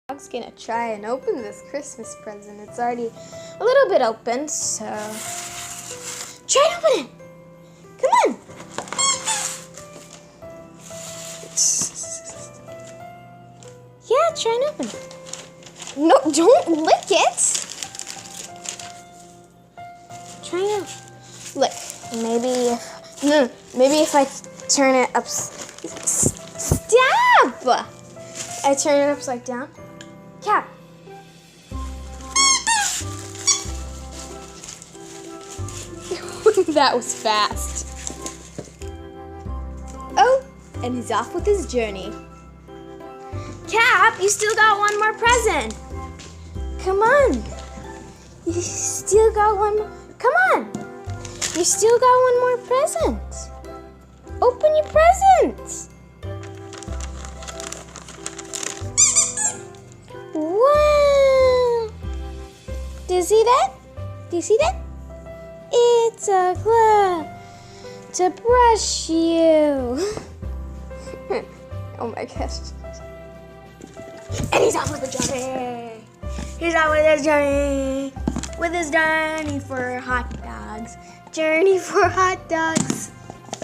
I'm gonna try and open this Christmas present. It's already a little bit open, so try and open it. Come on. Yeah, try and open it. No, don't lick it. Try and lick. Maybe if I turn it up. Stop! I turn it upside down. Cap. That was fast. Oh, and he's off with his journey. Cap, you still got one more present. Come on. You still got one more. Come on. You still got one more present. Open your present. Wow! Do you see that? Do you see that? It's a glove to brush you. Oh my gosh. And he's off with the journey. He's off with his journey. With his journey for hot dogs. Journey for hot dogs.